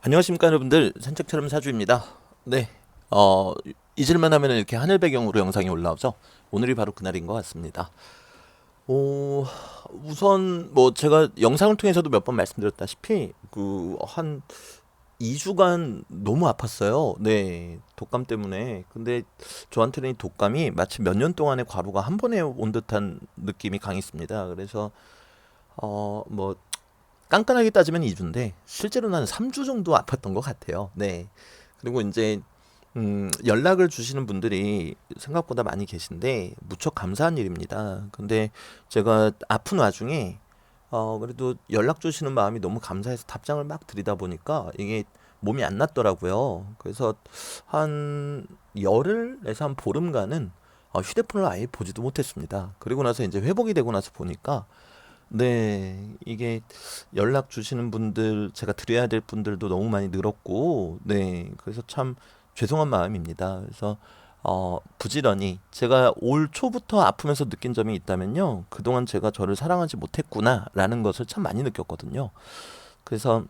안녕하십니까 여러분들, 산책처럼 사주입니다. 네, 어, 잊을만 하면 이렇게 하늘 배경으로 영상이 올라오죠. 오늘이 바로 그날인 것 같습니다. 어, 우선 뭐 제가 영상을 통해서도 몇 번 말씀드렸다시피 그 한 2주간 너무 아팠어요. 네, 독감 때문에. 근데 저한테는 이 독감이 마치 몇 년 동안의 과로가 한 번에 온 듯한 느낌이 강했습니다. 그래서 뭐 깐깐하게 따지면 2주인데 실제로는 한 3주 정도 아팠던 것 같아요. 네. 그리고 이제 연락을 주시는 분들이 생각보다 많이 계신데 무척 감사한 일입니다. 근데 제가 아픈 와중에 그래도 연락 주시는 마음이 너무 감사해서 답장을 막 드리다 보니까 이게 몸이 안 낫더라고요. 그래서 한 열흘에서 한 보름간은 휴대폰을 아예 보지도 못했습니다. 그리고 나서 이제 회복이 되고 나서 보니까 네, 이게 연락 주시는 분들, 제가 드려야 될 분들도 너무 많이 늘었고, 네, 그래서 참 죄송한 마음입니다. 그래서, 부지런히, 제가 올 초부터 아프면서 느낀 점이 있다면요, 그동안 제가 저를 사랑하지 못했구나라는 것을 참 많이 느꼈거든요. 그래서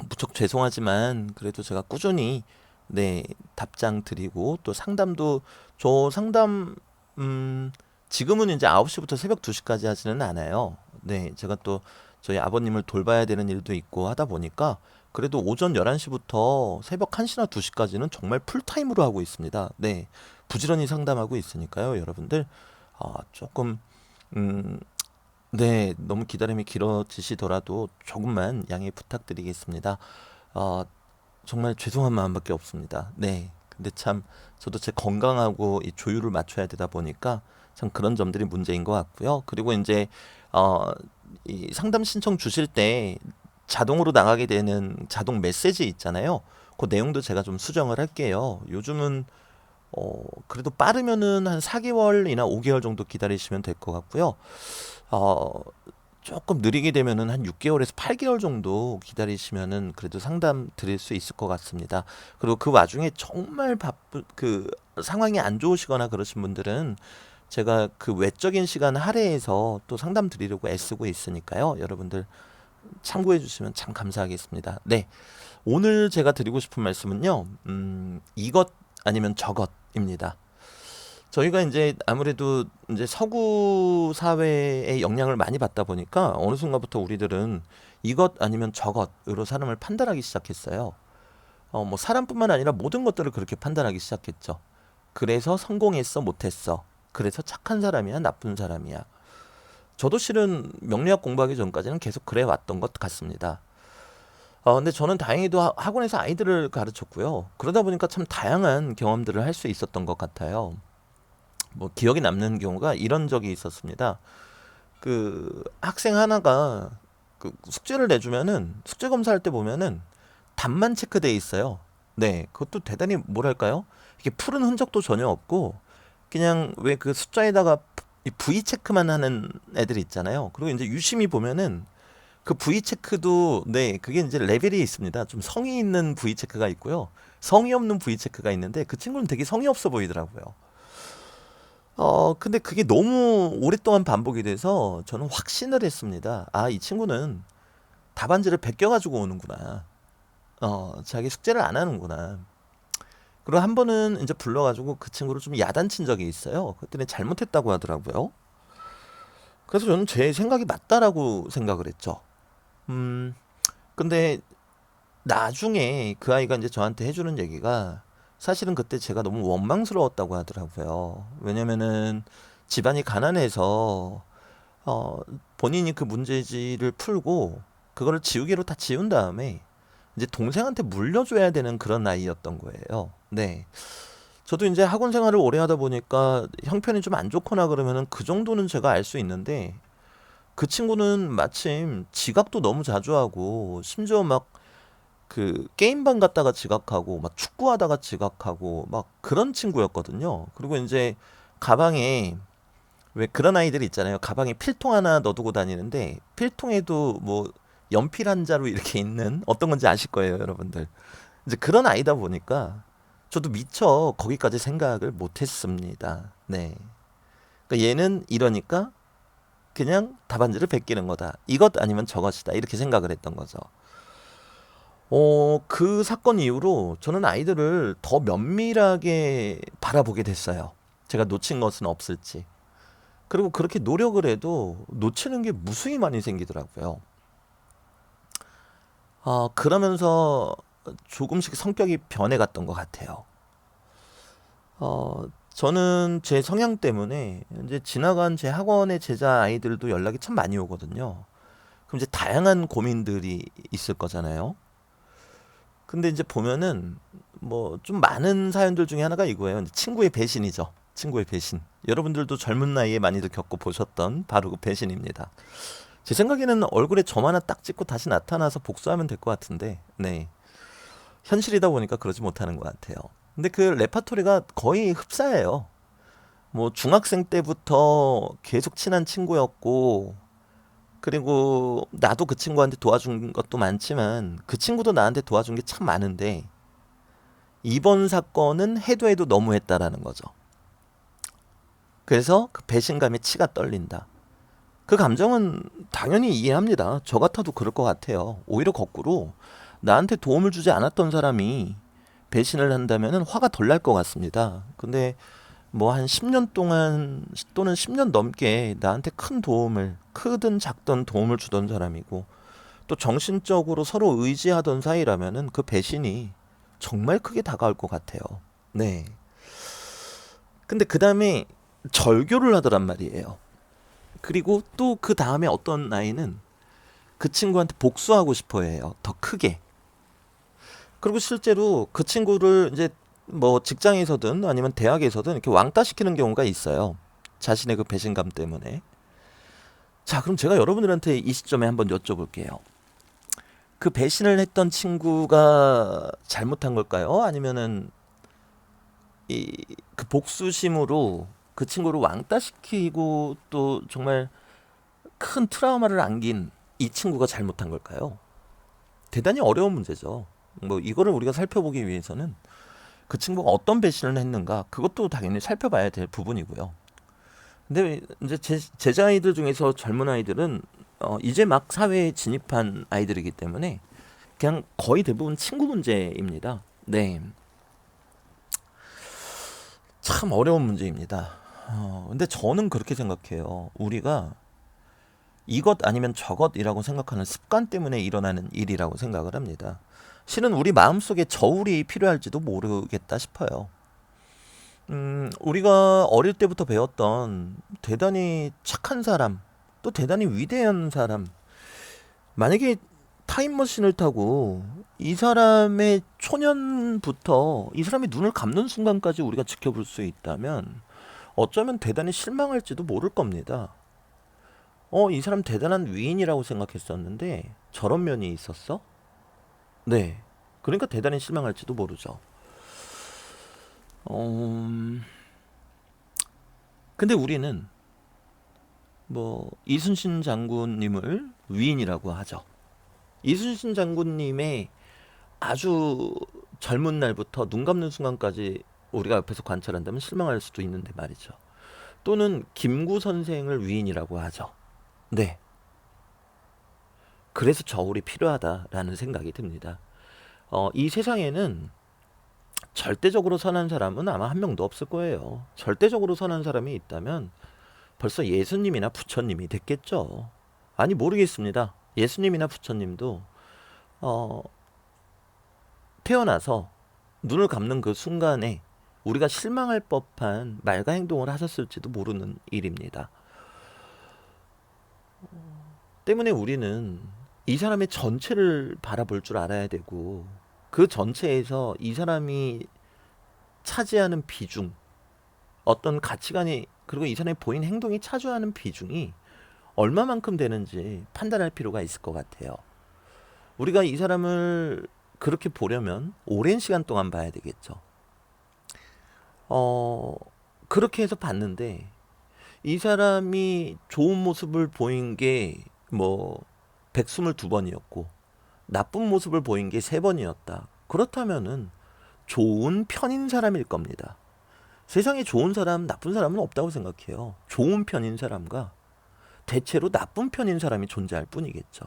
무척 죄송하지만, 그래도 제가 꾸준히, 네, 답장 드리고, 또 상담도, 저 상담, 음, 지금은 이제 9시부터 새벽 2시까지 하지는 않아요. 네, 제가 또 저희 아버님을 돌봐야 되는 일도 있고 하다 보니까 그래도 오전 11시부터 새벽 1시나 2시까지는 정말 풀타임으로 하고 있습니다. 네, 부지런히 상담하고 있으니까요, 여러분들. 조금, 음, 네, 너무 기다림이 길어지시더라도 조금만 양해 부탁드리겠습니다. 어, 정말 죄송한 마음밖에 없습니다. 네. 근데 참 저도 제 건강하고 이 조율을 맞춰야 되다 보니까 참 그런 점들이 문제인 것 같고요. 그리고 이제 어, 이 상담 신청 주실 때 자동으로 나가게 되는 자동 메시지 있잖아요. 그 내용도 제가 좀 수정을 할게요. 요즘은 그래도 빠르면은 한 4개월이나 5개월 정도 기다리시면 될 것 같고요. 어, 조금 느리게 되면은 한 6개월에서 8개월 정도 기다리시면은 그래도 상담 드릴 수 있을 것 같습니다. 그리고 그 와중에 정말 바쁜 그 상황이 안 좋으시거나 그러신 분들은 제가 그 외적인 시간 할애해서 또 상담 드리려고 애쓰고 있으니까요. 여러분들 참고해 주시면 참 감사하겠습니다. 네. 오늘 제가 드리고 싶은 말씀은요. 이것 아니면 저것입니다. 저희가 이제 아무래도 이제 서구 사회의 영향을 많이 받다 보니까 어느 순간부터 우리들은 이것 아니면 저것으로 사람을 판단하기 시작했어요. 뭐 사람뿐만 아니라 모든 것들을 그렇게 판단하기 시작했죠. 그래서 성공했어, 못했어. 그래서 착한 사람이야, 나쁜 사람이야. 저도 실은 명리학 공부하기 전까지는 계속 그래 왔던 것 같습니다. 근데 저는 다행히도 학원에서 아이들을 가르쳤고요. 그러다 보니까 참 다양한 경험들을 할 수 있었던 것 같아요. 뭐 기억에 남는 경우가 이런 적이 있었습니다. 그 학생 하나가 그 숙제를 내주면은 숙제 검사할 때 보면은 답만 체크돼 있어요. 네, 그것도 대단히 뭐랄까요? 이게 푸른 흔적도 전혀 없고 그냥 왜 그 숫자에다가 V 체크만 하는 애들 있잖아요. 그리고 이제 유심히 보면은 그 V 체크도 네, 그게 이제 레벨이 있습니다. 좀 성의 있는 V 체크가 있고요. 성의 없는 V 체크가 있는데 그 친구는 되게 성의 없어 보이더라고요. 근데 그게 너무 오랫동안 반복이 돼서 저는 확신을 했습니다. 아, 이 친구는 답안지를 베껴가지고 오는구나. 자기 숙제를 안 하는구나. 그리고 한 번은 이제 불러가지고 그 친구를 좀 야단친 적이 있어요. 그랬더니 잘못했다고 하더라고요. 그래서 저는 제 생각이 맞다라고 생각을 했죠. 음, 근데 나중에 그 아이가 이제 저한테 해주는 얘기가 사실은 그때 제가 너무 원망스러웠다고 하더라고요. 왜냐면은 집안이 가난해서 어, 본인이 그 문제지를 풀고 그거를 지우개로 다 지운 다음에 이제 동생한테 물려줘야 되는 그런 아이였던 거예요. 네. 저도 이제 학원 생활을 오래 하다 보니까 형편이 좀 안 좋거나 그러면은 그 정도는 제가 알 수 있는데 그 친구는 마침 지각도 너무 자주 하고 심지어 막 그 게임방 갔다가 지각하고 막 축구하다가 지각하고 막 그런 친구였거든요. 그리고 이제 가방에 왜 그런 아이들 있잖아요. 가방에 필통 하나 넣어두고 다니는데 필통에도 뭐 연필 한 자루 이렇게 있는 어떤 건지 아실 거예요, 여러분들. 이제 그런 아이다 보니까 저도 미처 거기까지 생각을 못했습니다. 네. 그러니까 얘는 이러니까 그냥 답안지를 베끼는 거다. 이것 아니면 저것이다. 이렇게 생각을 했던 거죠. 그 사건 이후로 저는 아이들을 더 면밀하게 바라보게 됐어요. 제가 놓친 것은 없을지. 그리고 그렇게 노력을 해도 놓치는 게 무수히 많이 생기더라고요. 그러면서 조금씩 성격이 변해갔던 것 같아요. 저는 제 성향 때문에 이제 지나간 제 학원의 제자 아이들도 연락이 참 많이 오거든요. 그럼 이제 다양한 고민들이 있을 거잖아요. 근데 이제 보면은 뭐 좀 많은 사연들 중에 하나가 이거예요. 친구의 배신이죠. 친구의 배신. 여러분들도 젊은 나이에 많이들 겪어 보셨던 바로 그 배신입니다. 제 생각에는 얼굴에 점 하나 딱 찍고 다시 나타나서 복수하면 될 것 같은데, 네. 현실이다 보니까 그러지 못하는 것 같아요. 근데 그 레파토리가 거의 흡사해요. 뭐 중학생 때부터 계속 친한 친구였고, 그리고 나도 그 친구한테 도와준 것도 많지만 그 친구도 나한테 도와준 게 참 많은데 이번 사건은 해도 해도 너무했다라는 거죠. 그래서 그 배신감에 치가 떨린다. 그 감정은 당연히 이해합니다. 저 같아도 그럴 것 같아요. 오히려 거꾸로 나한테 도움을 주지 않았던 사람이 배신을 한다면 화가 덜 날 것 같습니다. 근데 뭐 한 10년 동안 또는 10년 넘게 나한테 큰 도움을, 크든 작든 도움을 주던 사람이고 또 정신적으로 서로 의지하던 사이라면은 그 배신이 정말 크게 다가올 것 같아요. 네. 근데 그 다음에 절교를 하더란 말이에요. 그리고 또 그 다음에 어떤 아이는 그 친구한테 복수하고 싶어 해요. 더 크게. 그리고 실제로 그 친구를 이제 뭐 직장에서든 아니면 대학에서든 이렇게 왕따시키는 경우가 있어요. 자신의 그 배신감 때문에. 자, 그럼 제가 여러분들한테 이 시점에 한번 여쭤볼게요. 그 배신을 했던 친구가 잘못한 걸까요? 아니면은 이 그 복수심으로 그 친구를 왕따시키고 또 정말 큰 트라우마를 안긴 이 친구가 잘못한 걸까요? 대단히 어려운 문제죠. 뭐 이거를 우리가 살펴보기 위해서는 그 친구가 어떤 배신을 했는가 그것도 당연히 살펴봐야 될 부분이고요. 근데 이제 제자아이들 중에서 젊은 아이들은 이제 막 사회에 진입한 아이들이기 때문에 그냥 거의 대부분 친구 문제입니다. 네, 참 어려운 문제입니다. 근데 저는 그렇게 생각해요. 우리가 이것 아니면 저것이라고 생각하는 습관 때문에 일어나는 일이라고 생각을 합니다. 실은 우리 마음속에 저울이 필요할지도 모르겠다 싶어요. 우리가 어릴 때부터 배웠던 대단히 착한 사람, 또 대단히 위대한 사람, 만약에 타임머신을 타고 이 사람의 초년부터 이 사람이 눈을 감는 순간까지 우리가 지켜볼 수 있다면 어쩌면 대단히 실망할지도 모를 겁니다. 이 사람 대단한 위인이라고 생각했었는데 저런 면이 있었어? 네. 그러니까 대단히 실망할지도 모르죠. 음, 근데 우리는 뭐 이순신 장군님을 위인이라고 하죠. 이순신 장군님의 아주 젊은 날부터 눈 감는 순간까지 우리가 옆에서 관찰한다면 실망할 수도 있는데 말이죠. 또는 김구 선생을 위인이라고 하죠. 네. 그래서 저울이 필요하다라는 생각이 듭니다. 이 세상에는 절대적으로 선한 사람은 아마 한 명도 없을 거예요. 절대적으로 선한 사람이 있다면 벌써 예수님이나 부처님이 됐겠죠. 아니, 모르겠습니다. 예수님이나 부처님도 어, 태어나서 눈을 감는 그 순간에 우리가 실망할 법한 말과 행동을 하셨을지도 모르는 일입니다. 때문에 우리는 이 사람의 전체를 바라볼 줄 알아야 되고 그 전체에서 이 사람이 차지하는 비중, 어떤 가치관이 그리고 이 사람의 보인 행동이 차지하는 비중이 얼마만큼 되는지 판단할 필요가 있을 것 같아요. 우리가 이 사람을 그렇게 보려면 오랜 시간 동안 봐야 되겠죠. 어, 그렇게 해서 봤는데 이 사람이 좋은 모습을 보인 게 뭐 122번이었고 나쁜 모습을 보인 게 3번이었다. 그렇다면은 좋은 편인 사람일 겁니다. 세상에 좋은 사람, 나쁜 사람은 없다고 생각해요. 좋은 편인 사람과 대체로 나쁜 편인 사람이 존재할 뿐이겠죠.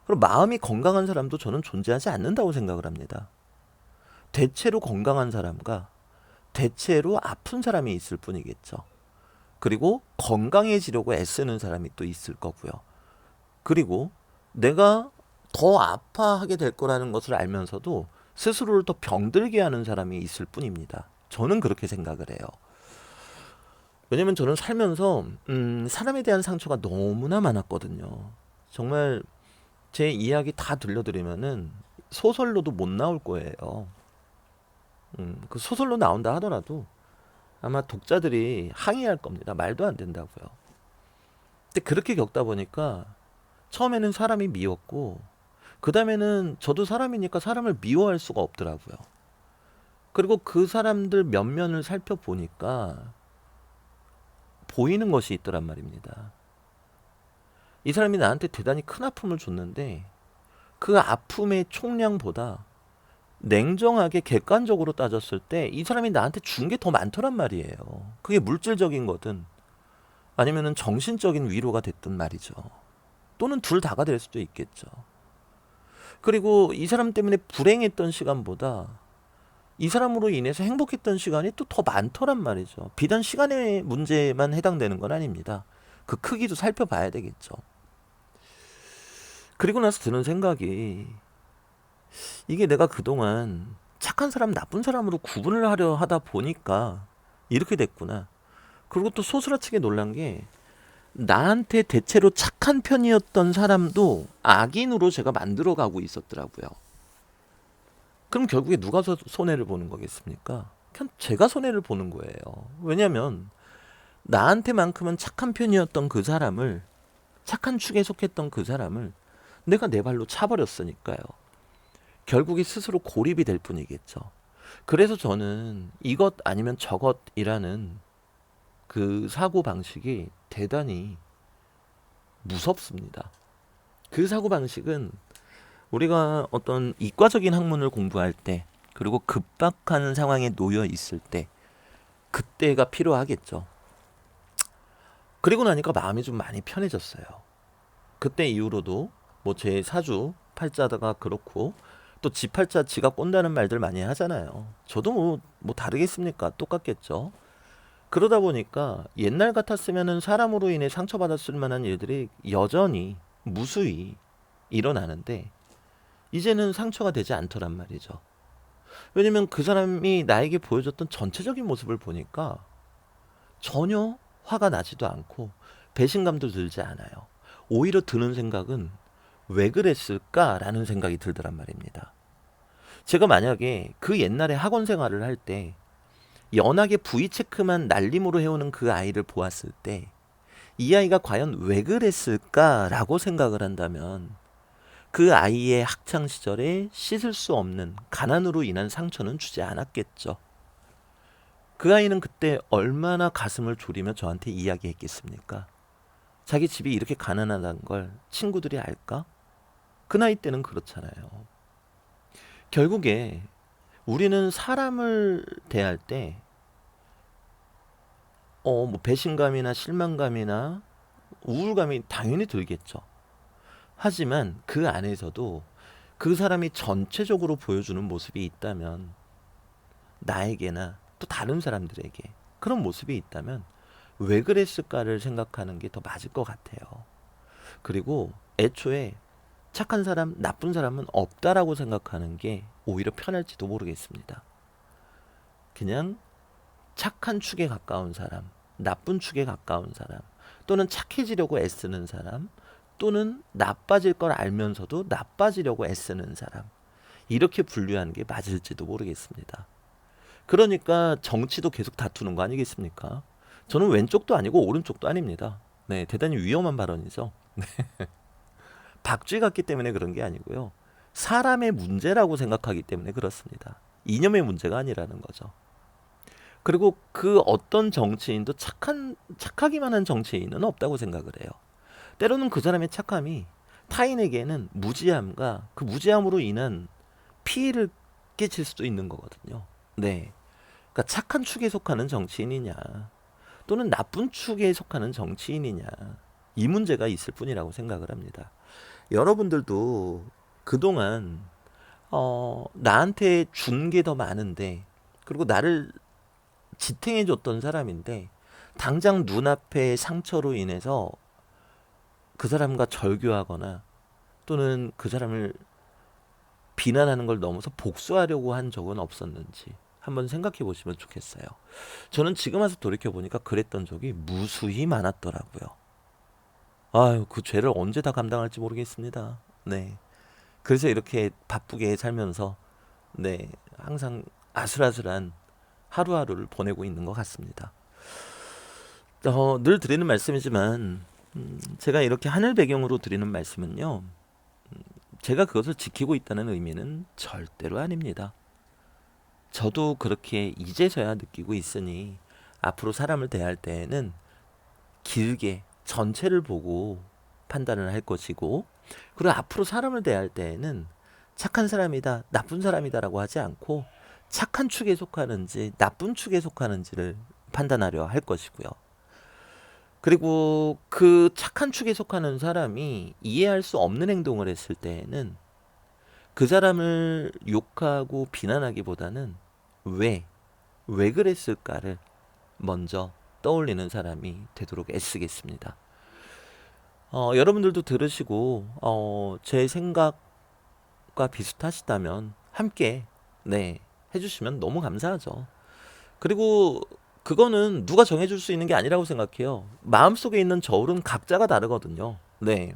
그리고 마음이 건강한 사람도 저는 존재하지 않는다고 생각을 합니다. 대체로 건강한 사람과 대체로 아픈 사람이 있을 뿐이겠죠. 그리고 건강해지려고 애쓰는 사람이 또 있을 거고요. 그리고 내가 더 아파하게 될 거라는 것을 알면서도 스스로를 더 병들게 하는 사람이 있을 뿐입니다. 저는 그렇게 생각을 해요. 왜냐면 저는 살면서 사람에 대한 상처가 너무나 많았거든요. 정말 제 이야기 다 들려드리면은 소설로도 못 나올 거예요. 그 소설로 나온다 하더라도 아마 독자들이 항의할 겁니다. 말도 안 된다고요. 근데 그렇게 겪다 보니까 처음에는 사람이 미웠고 그 다음에는 저도 사람이니까 사람을 미워할 수가 없더라고요. 그리고 그 사람들 면면을 살펴보니까 보이는 것이 있더란 말입니다. 이 사람이 나한테 대단히 큰 아픔을 줬는데 그 아픔의 총량보다 냉정하게 객관적으로 따졌을 때 이 사람이 나한테 준 게 더 많더란 말이에요. 그게 물질적인 거든 아니면은 정신적인 위로가 됐든 말이죠. 또는 둘 다가 될 수도 있겠죠. 그리고 이 사람 때문에 불행했던 시간보다 이 사람으로 인해서 행복했던 시간이 또 더 많더란 말이죠. 비단 시간의 문제만 해당되는 건 아닙니다. 그 크기도 살펴봐야 되겠죠. 그리고 나서 드는 생각이 이게 내가 그동안 착한 사람, 나쁜 사람으로 구분을 하려 하다 보니까 이렇게 됐구나. 그리고 또 소스라치게 놀란 게 나한테 대체로 착한 편이었던 사람도 악인으로 제가 만들어가고 있었더라고요. 그럼 결국에 누가 손해를 보는 거겠습니까? 그냥 제가 손해를 보는 거예요. 왜냐면 나한테만큼은 착한 편이었던 그 사람을, 착한 축에 속했던 그 사람을 내가 내 발로 차버렸으니까요. 결국에 스스로 고립이 될 뿐이겠죠. 그래서 저는 이것 아니면 저것이라는 그 사고 방식이 대단히 무섭습니다. 그 사고 방식은 우리가 어떤 이과적인 학문을 공부할 때 그리고 급박한 상황에 놓여 있을 때 그때가 필요하겠죠. 그리고 나니까 마음이 좀 많이 편해졌어요. 그때 이후로도 뭐 제 사주 팔자가 그렇고 또 지 팔자 지가 꼰다는 말들 많이 하잖아요. 저도 뭐 다르겠습니까? 똑같겠죠. 그러다 보니까 옛날 같았으면은 사람으로 인해 상처받았을 만한 일들이 여전히 무수히 일어나는데 이제는 상처가 되지 않더란 말이죠. 왜냐면 그 사람이 나에게 보여줬던 전체적인 모습을 보니까 전혀 화가 나지도 않고 배신감도 들지 않아요. 오히려 드는 생각은 왜 그랬을까라는 생각이 들더란 말입니다. 제가 만약에 그 옛날에 학원 생활을 할 때 연하게 V체크만 날림으로 해오는 그 아이를 보았을 때 이 아이가 과연 왜 그랬을까라고 생각을 한다면 그 아이의 학창 시절에 씻을 수 없는 가난으로 인한 상처는 주지 않았겠죠. 그 아이는 그때 얼마나 가슴을 졸이며 저한테 이야기했겠습니까? 자기 집이 이렇게 가난하다는 걸 친구들이 알까? 그 나이 때는 그렇잖아요. 결국에 우리는 사람을 대할 때 뭐 배신감이나 실망감이나 우울감이 당연히 들겠죠. 하지만 그 안에서도 그 사람이 전체적으로 보여주는 모습이 있다면 나에게나 또 다른 사람들에게 그런 모습이 있다면 왜 그랬을까를 생각하는 게 더 맞을 것 같아요. 그리고 애초에 착한 사람, 나쁜 사람은 없다라고 생각하는 게 오히려 편할지도 모르겠습니다. 그냥 착한 축에 가까운 사람, 나쁜 축에 가까운 사람, 또는 착해지려고 애쓰는 사람, 또는 나빠질 걸 알면서도 나빠지려고 애쓰는 사람, 이렇게 분류하는 게 맞을지도 모르겠습니다. 그러니까 정치도 계속 다투는 거 아니겠습니까? 저는 왼쪽도 아니고 오른쪽도 아닙니다. 네, 대단히 위험한 발언이죠. 박쥐 같기 때문에 그런 게 아니고요. 사람의 문제라고 생각하기 때문에 그렇습니다. 이념의 문제가 아니라는 거죠. 그리고 그 어떤 정치인도 착하기만 한 정치인은 없다고 생각을 해요. 때로는 그 사람의 착함이 타인에게는 무지함과 그 무지함으로 인한 피해를 끼칠 수도 있는 거거든요. 네. 그러니까 착한 축에 속하는 정치인이냐, 또는 나쁜 축에 속하는 정치인이냐, 이 문제가 있을 뿐이라고 생각을 합니다. 여러분들도 그동안 나한테 준 게 더 많은데, 그리고 나를 지탱해 줬던 사람인데, 당장 눈앞의 상처로 인해서 그 사람과 절교하거나 또는 그 사람을 비난하는 걸 넘어서 복수하려고 한 적은 없었는지 한번 생각해 보시면 좋겠어요. 저는 지금 와서 돌이켜 보니까 그랬던 적이 무수히 많았더라고요. 아유, 그 죄를 언제 다 감당할지 모르겠습니다. 네. 그래서 이렇게 바쁘게 살면서 네, 항상 아슬아슬한 하루하루를 보내고 있는 것 같습니다. 늘 드리는 말씀이지만 제가 이렇게 하늘 배경으로 드리는 말씀은요. 제가 그것을 지키고 있다는 의미는 절대로 아닙니다. 저도 그렇게 이제서야 느끼고 있으니 앞으로 사람을 대할 때에는 길게 전체를 보고 판단을 할 것이고, 그리고 앞으로 사람을 대할 때에는 착한 사람이다, 나쁜 사람이다라고 하지 않고 착한 축에 속하는지 나쁜 축에 속하는지를 판단하려 할 것이고요. 그리고 그 착한 축에 속하는 사람이 이해할 수 없는 행동을 했을 때에는 그 사람을 욕하고 비난하기보다는 왜, 왜 그랬을까를 먼저 떠올리는 사람이 되도록 애쓰겠습니다. 여러분들도 들으시고 제 생각과 비슷하시다면 함께 네, 해주시면 너무 감사하죠. 그리고 그거는 누가 정해줄 수 있는 게 아니라고 생각해요. 마음속에 있는 저울은 각자가 다르거든요. 네.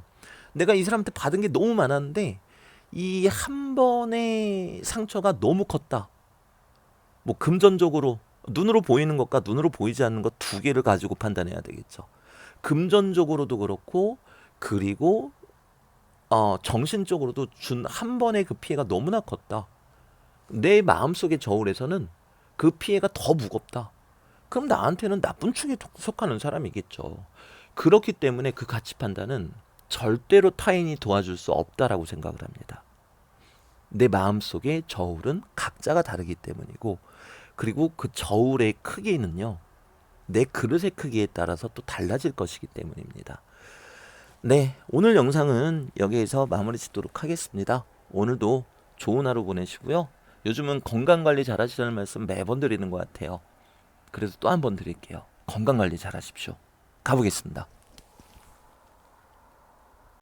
내가 이 사람한테 받은 게 너무 많았는데 이 한 번의 상처가 너무 컸다. 뭐 금전적으로 눈으로 보이는 것과 눈으로 보이지 않는 것 두 개를 가지고 판단해야 되겠죠. 금전적으로도 그렇고, 그리고 정신적으로도 준 한 번의 그 피해가 너무나 컸다. 내 마음속의 저울에서는 그 피해가 더 무겁다. 그럼 나한테는 나쁜 축에 속하는 사람이겠죠. 그렇기 때문에 그 가치 판단은 절대로 타인이 도와줄 수 없다라고 생각을 합니다. 내 마음속의 저울은 각자가 다르기 때문이고, 그리고 그 저울의 크기는요, 내 그릇의 크기에 따라서 또 달라질 것이기 때문입니다. 네, 오늘 영상은 여기에서 마무리 짓도록 하겠습니다. 오늘도 좋은 하루 보내시고요. 요즘은 건강관리 잘 하시라는 말씀 매번 드리는 것 같아요. 그래서 또 한 번 드릴게요. 건강관리 잘 하십시오. 가보겠습니다.